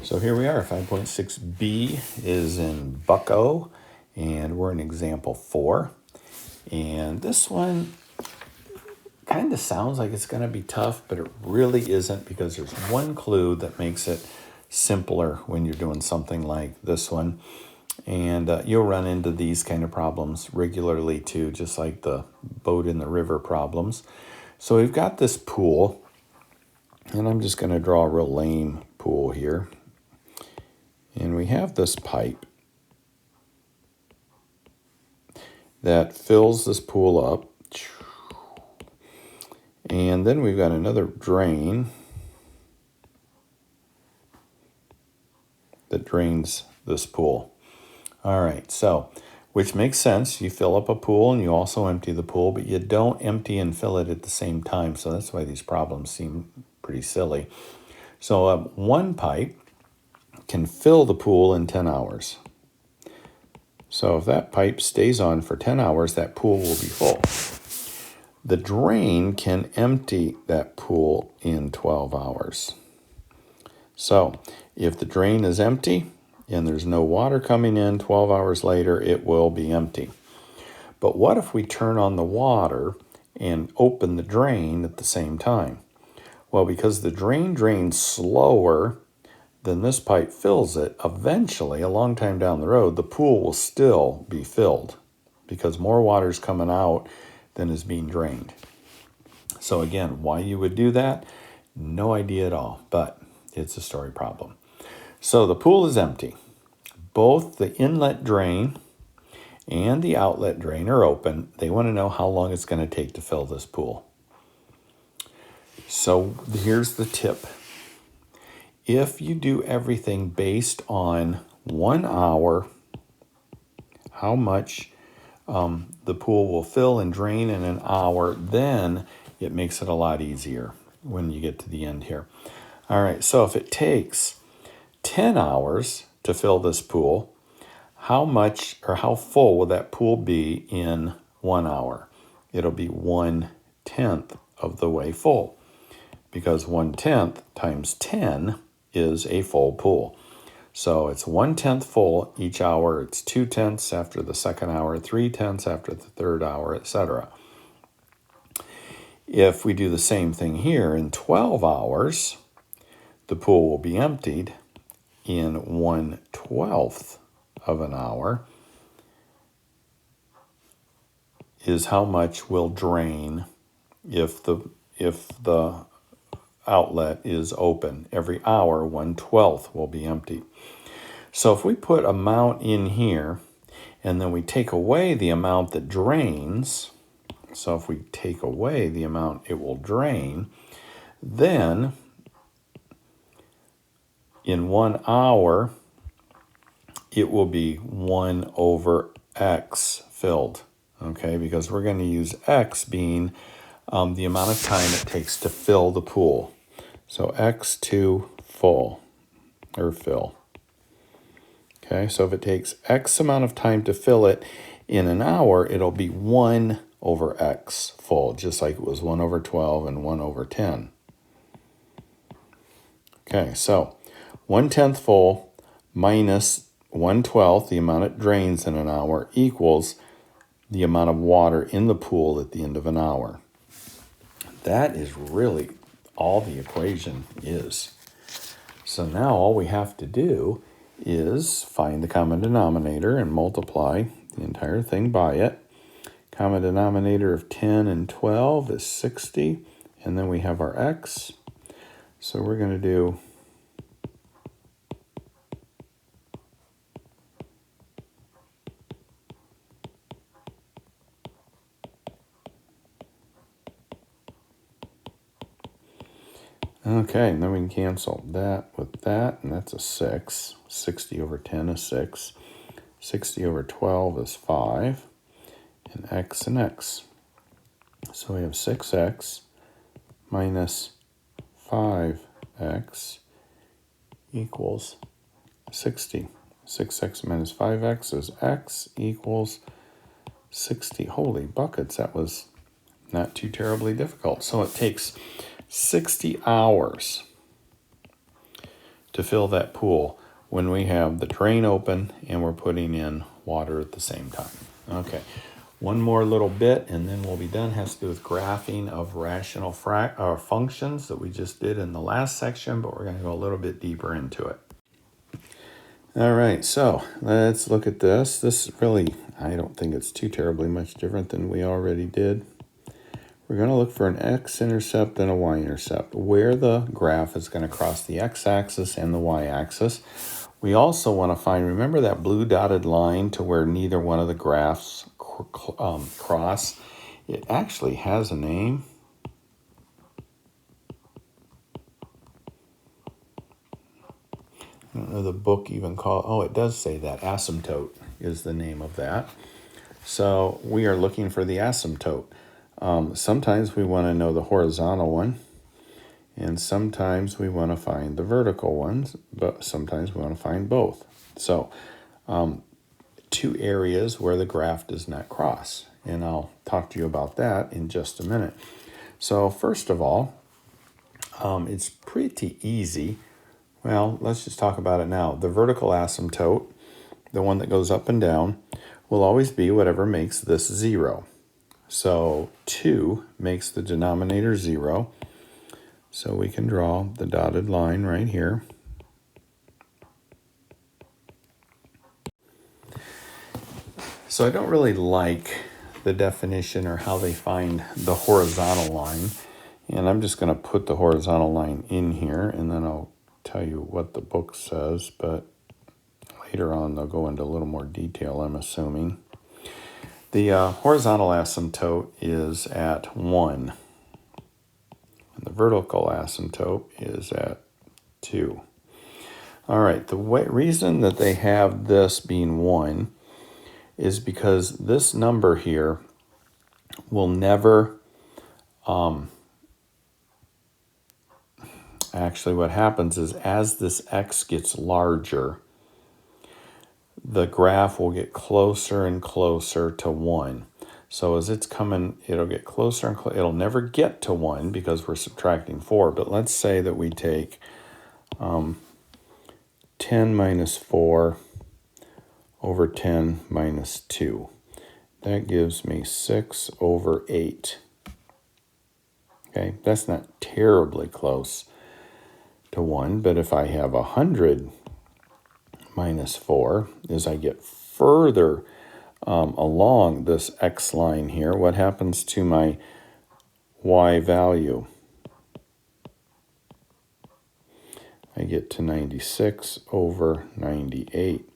So here we are, 5.6b is in Bucko, and we're in example 4. And this one kind of sounds like it's going to be tough, but it really isn't, because there's one clue that makes it simpler when you're doing something like this one. And you'll run into these kind of problems regularly too, just like the boat in the river problems. So we've got this pool, and I'm just going to draw a real lame pool here. And we have this pipe that fills this pool up. And then we've got another drain that drains this pool. All right, so, which makes sense. You fill up a pool and you also empty the pool, but you don't empty and fill it at the same time. So that's why these problems seem pretty silly. So one pipe can fill the pool in 10 hours. So if that pipe stays on for 10 hours, that pool will be full. The drain can empty that pool in 12 hours. So if the drain is empty and there's no water coming in 12 hours later, it will be empty. But what if we turn on the water and open the drain at the same time? Well, because the drain drains slower than this pipe fills it, eventually, a long time down the road, the pool will still be filled because more water is coming out than is being drained. So again, why you would do that? No idea at all, but it's a story problem. So the pool is empty. Both the inlet drain and the outlet drain are open. They want to know how long it's going to take to fill this pool. So here's the tip. If you do everything based on 1 hour, how much the pool will fill and drain in an hour, then it makes it a lot easier when you get to the end here. All right, so if it takes 10 hours to fill this pool, how much or how full will that pool be in 1 hour? It'll be 1/10 of the way full, because 1/10 times 10 is a full pool. So it's 1/10 full each hour. It's 2/10 after the second hour, 3/10 after the third hour, etc. If we do the same thing here in 12 hours, the pool will be emptied in 1/12 of an hour, is how much will drain if the outlet is open. Every hour, 1/12 will be empty. So if we put amount in here, and then we take away the amount that drains, so if we take away the amount it will drain, then in 1 hour, it will be 1/x filled, okay? Because we're going to use x being the amount of time it takes to fill the pool. So x to full, or fill. Okay, so if it takes x amount of time to fill it in an hour, it'll be 1/x full, just like it was 1/12 and 1/10. Okay, so 1/10 full minus 1/12, the amount it drains in an hour, equals the amount of water in the pool at the end of an hour. That is really all the equation is. So now all we have to do is find the common denominator and multiply the entire thing by it. Common denominator of 10 and 12 is 60, and then we have our x. So we're going to do okay, and then we can cancel that with that, and that's a 6. 60/10 is 6. 60/12 is 5. And x. So we have 6x minus 5x equals 60. 6x minus 5x is x equals 60. Holy buckets, that was not too terribly difficult. So it takes 60 hours to fill that pool when we have the drain open and we're putting in water at the same time. Okay, one more little bit and then we'll be done. It has to do with graphing of rational functions that we just did in the last section, but we're going to go a little bit deeper into it. All right, so let's look at this. This really, I don't think it's too terribly much different than we already did. We're going to look for an x-intercept and a y-intercept, where the graph is going to cross the x-axis and the y-axis. We also want to find, remember that blue dotted line to where neither one of the graphs cross? It actually has a name. I don't know the book even it does say that. Asymptote is the name of that. So we are looking for the asymptote. Sometimes we want to know the horizontal one, and sometimes we want to find the vertical ones, but sometimes we want to find both. So two areas where the graph does not cross, and I'll talk to you about that in just a minute. So first of all, it's pretty easy. Well, let's just talk about it now. The vertical asymptote, the one that goes up and down, will always be whatever makes this 0. So 2 makes the denominator 0. So we can draw the dotted line right here. So I don't really like the definition or how they find the horizontal line. And I'm just going to put the horizontal line in here, and then I'll tell you what the book says. But later on, they'll go into a little more detail, I'm assuming. The horizontal asymptote is at 1, and the vertical asymptote is at 2. All right, the reason that they have this being 1 is because this number here will never, actually what happens is as this x gets larger, the graph will get closer and closer to 1. So as it's coming, it'll get closer and closer. It'll never get to 1 because we're subtracting 4. But let's say that we take 10 minus 4 over 10 minus 2. That gives me 6 over 8. Okay, that's not terribly close to 1. But if I have 100 minus 4, as I get further along this x line here, what happens to my y value? I get to 96 over 98.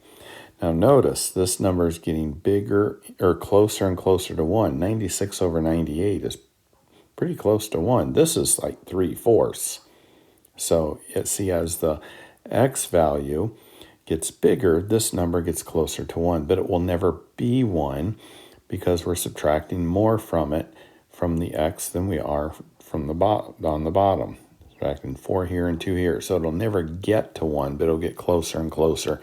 Now notice this number is getting bigger or closer and closer to 1. 96 over 98 is pretty close to 1. This is like 3/4. So see, as the x value gets bigger, this number gets closer to 1, but it will never be 1 because we're subtracting more from it, from the x, than we are from the on the bottom. Subtracting 4 here and 2 here. So it'll never get to 1, but it'll get closer and closer.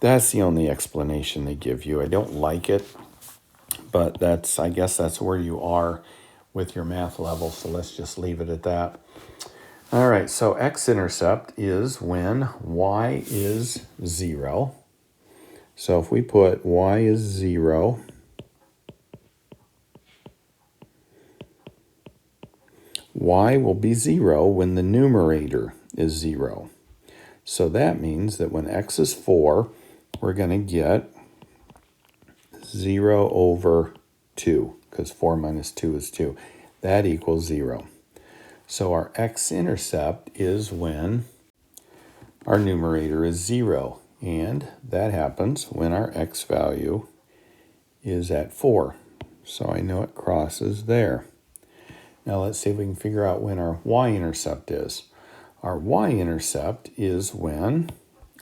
That's the only explanation they give you. I don't like it, but I guess that's where you are with your math level, so let's just leave it at that. All right, so x-intercept is when y is 0. So if we put y is 0, y will be 0 when the numerator is 0. So that means that when x is 4, we're going to get 0 over 2, because 4 minus 2 is 2. That equals 0. So our x-intercept is when our numerator is 0, and that happens when our x value is at 4. So I know it crosses there. Now let's see if we can figure out when our y-intercept is. Our y-intercept is when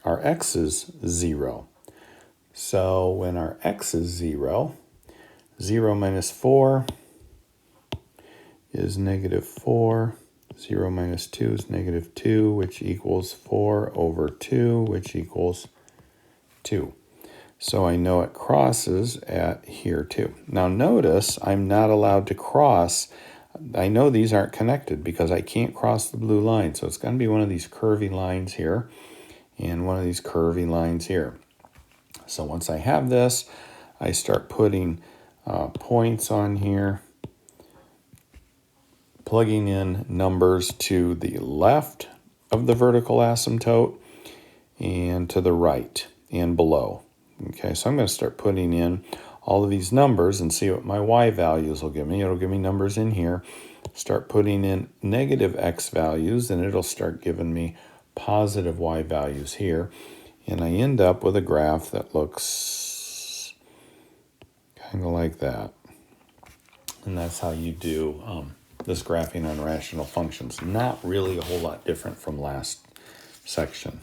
our x is 0. So when our x is 0, 0 minus 4 is negative 4. 0 minus 2 is negative 2, which equals 4 over 2, which equals 2. So I know it crosses at here too. Now notice I'm not allowed to cross I know these aren't connected because I can't cross the blue line. So it's going to be one of these curvy lines here and one of these curvy lines here. So once I have this, I start putting points on here, plugging in numbers to the left of the vertical asymptote and to the right and below. Okay, so I'm going to start putting in all of these numbers and see what my y values will give me. It'll give me numbers in here. Start putting in negative x values, and it'll start giving me positive y values here. And I end up with a graph that looks kind of like that. And that's how you do this graphing on rational functions. Not really a whole lot different from last section.